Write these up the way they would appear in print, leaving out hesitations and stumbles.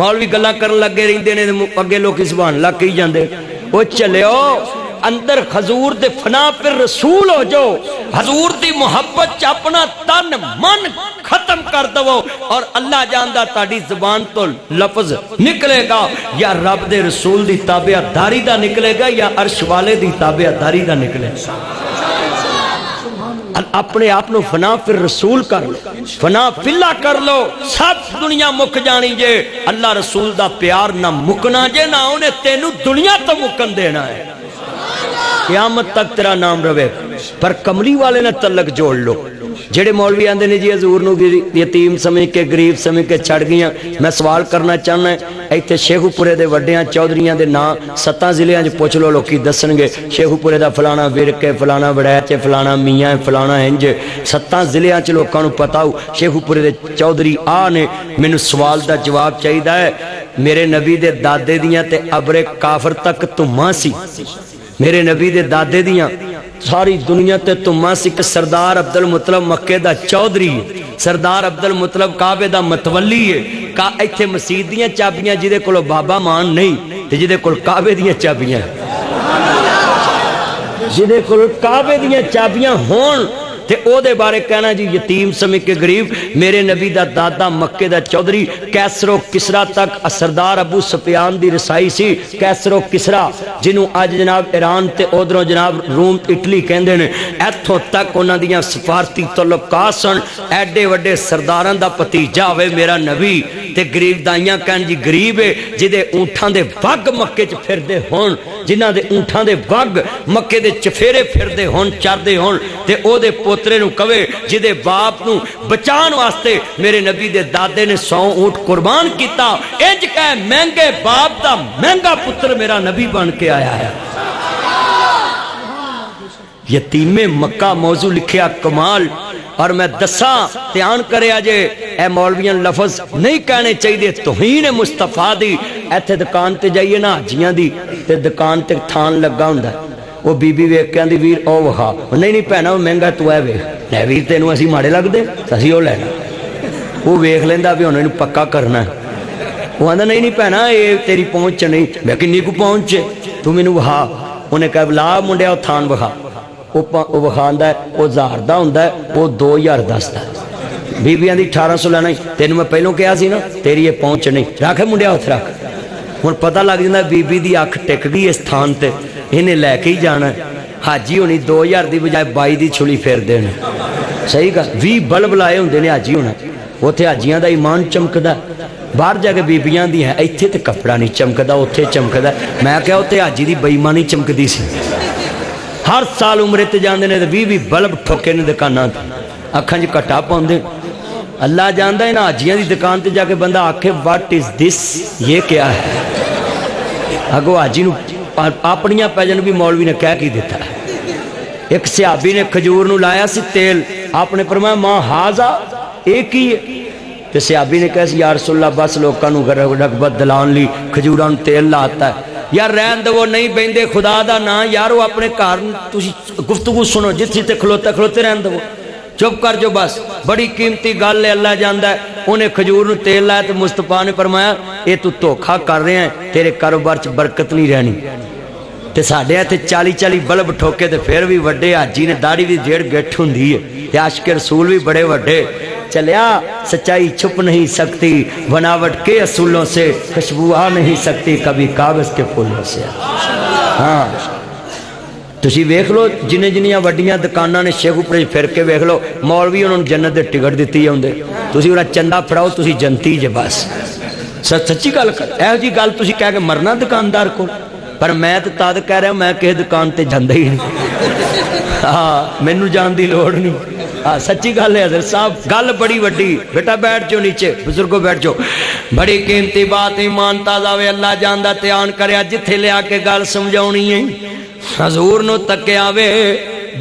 مولوی گلاں کرن لگے رہندے نے اگے لوگ سبحان اللہ کہی جاندے او چلیو اندر حضور دے فنا پر رسول ہو جو حضور دی محبت چ اپنا تن من ختم کر دو اور اللہ جاندا تاڑی زبان تو لفظ نکلے گا یا رب دے رسول دی تابعہ داری دا نکلے گا یا عرش والے دی تابعہ داری دا نکلے گا اپنے آپ نو فنا پھر رسول کر لو فنا فلا کر لو سب دنیا مک جانی جے اللہ رسول دا پیار نہ مکنا جے نہ انہیں تینو دنیا تو مکن دینا ہے قیامت تک تیرا نام روے پر کملی والے نہ تعلق جوڑ لو جڑے مولوی آندے نے جی حضور نو یتیم سمجھ کے غریب سمجھ کے چھڑ گیاں میں سوال کرنا چاہنا ہے ایتھے شیخو پورے دے وڈیاں چودھریاں دے نا 7 ضلعاں وچ پوچھ لو لوکی دسن گے شیخو پورے دا فلانا ورک ہے فلانا وڑیچ ہے فلانا میاں ہے فلانا انج 7 ضلعاں وچ لوکاں نو پتہ ہو شیخو پورے دے چودھری آ نے مینوں سوال دا جواب چاہیدا ہے میرے نبی دے دادے دیاں تے ابر کافر تک تماں سی میرے نبی دے دادے دیاں ساری دنیا تے تماں سی کہ سردار عبدالمطلب مکے دا چودھری ہے سردار عبدالمطلب کعبے دا متولی ہے ایتھے مسجد دیاں چابیاں جدے کولو بابا مان نہیں تے جدے کول کعبے دیاں چابیاں جدے کول کعبے دیاں چابیاں ہون تے او دے بارے کہنا جی یتیم سمجھ کے غریب میرے نبی دا دادا مکے دا چودھری کیسر و کسرا تک سردار ابو سفیان دی رسائی سی کیسر و کسرا جنہوں آج جناب ایران تے ادھروں جناب روم اٹلی کہندے نے ایتھوں تک انہاں دیاں سفارتی تعلقات سن ایڈے وڈے سرداراں دا بھتیجا ہوئے میرا نبی تے غریب دائیاں کہن جی غریب ہے جدے اونٹھاں دے وگ مکے چ پھردے ہون جنہاں دے اونٹھاں دے وگ مکے دے چفیرے پھردے ہون چردے ہون تے او دے پوترے نو کہے جدے باپ نو بچان واسطے میرے نبی دے دادے نے 100 اونٹ قربان کیتا انج کہے مہنگے باپ دا مہنگا پتر میرا نبی بن کے آیا ہے یتیم مکہ موضوع لکھیا کمال اور میں دساں دھیان کرے آجے اے مولویاں لفظ نہیں کہنے چاہیے توہین مصطفیٰ دی ایتھے دکان تے جائیے نا حجیاں دی تے دکان تے تھان لگا ہوندا ہے وہ بی بی ویکھ کے ویر او وہا نہیں پہنا وہ مہنگا تو ہے ویکھ لے ویر تینوں اسی ماڑے لگ دے اسی او لینا وہ ویکھ لیندا بھی انہوں نے پکا کرنا وہ آندا نہیں پہنا یہ تیری پہنچ نہیں میں کنی کو پہنچے تو مینوں وہا انہیں کہا لا منڈیا وہ تھان وہا وہ وکھاندا ہے وہ 1000 دا ہوندا ہے وہ 2010 دا بیبیاں دی 1800 لینا تینوں میں پہلوں کہا سی نا تیری یہ پہنچ نہیں رکھ منڈیا اتھ رکھ ہن پتہ لگ جاندا بی بی دی اکھ ٹک گئی اس تھان تے انہیں لے کے ہی جانا ہے حاجی ہونی 2000 دی بجائے 22 دی چھلی پھیر دینے صحیح کہا 20 بلب لائے ہوندے نے حاجی ہونا اوتھے حاجیاں دا ایمان چمکدا باہر جا کے بیبیاں دی ہیں ایتھے تے کپڑا نہیں چمکدا اوتھے چمکدا میں کہا اوتھے حاجی دی بے ایمانی چمکدی سی ہر سال عمرے تے جاندے نے تے 20 بلب ٹھوکے نے دکاناں تے اکھاں وچ کٹا پاوندے اللہ جاندا ہے نا حاجیاں دی دکان تے جا کے بندہ آکھے واٹ از دس یہ کیا ہے اگو حاجی نو اپنیاں پیجن بھی مولوی نے کہہ کی دیتا ہے ایک صحابی نے کھجور نو لایا سی تیل آپ نے فرمایا ماں ہاضا ایک ہی ہے تو صحابی نے کہا سی یا رسول اللہ بس لوکاں نو رغبت دلان لی کھجوران تیل لاتا ہے یار رہن دو وہ نہیں بیندے خدا دا نا یارو اپنے کار گفتگو سنو جتھی تے کھلوتے رہن دو چپ کر جو بس بڑی قیمتی گل ہے اللہ جاندا ہے انہیں کھجور نو تیل لایا تو مصطفیٰ نے فرمایا اے تو دھوکھا کر رہے ہیں تیرے کاروبار چ برکت نہیں رہنی تے ساڈے تے 40 بلب ٹھوکے تے پھر بھی وڈے حاجی نے داڑھی دی جیڑ گٹھ ہوندی ہے تے عاشق رسول بھی بڑے وڈے چلیا سچائی چھپ نہیں سکتی بناوٹ کے اصولوں سے خوشبو آ نہیں سکتی کبھی کاغذ کے پھولوں سے ہاں تسی ویکھ لو جنیاں وڈیاں دکاناں نے شیخ اوپر پھر کے ویکھ لو مولوی انہوں نے جنت دے ٹکٹ دتی ہوندے تسی انہاں چندہ پھڑاؤ تسی جنتی جے بس سچی گل کر ایہو جی گل تسی کہہ کے مرنا دکاندار کو پر میں تے تاد کہہ رہا میں کہے دکان تے جاندا ہی نہیں ہاں مینوں جان دی لوڑ نہیں ہاں سچی گل ہے حضرت صاحب گل بڑی وڈی بیٹا بیٹھ جو نیچے بزرگوں بیٹھ جو بڑی قیمتی بات ایمان تازہ ہوئے اللہ جاندا دھیان کریا جتھے لے آ کے گل سمجھاونی ہے حضور نو تکیا وے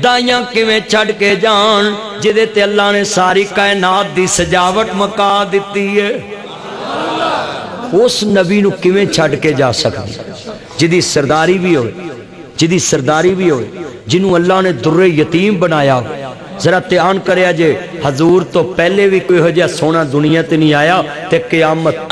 دائیاں کیویں چھڑ کے جان جدے تے اللہ نے ساری کائنات دی سجاوٹ مکا دتی ہے اس نبی نو کیویں چھڑ کے جا سکتی جدی سرداری بھی ہوئے جنہوں اللہ نے در یتیم بنایا ذرا دھیان کریا جے حضور تو پہلے بھی کوئی ہو جا سونا دنیا تے نہیں آیا تے قیامت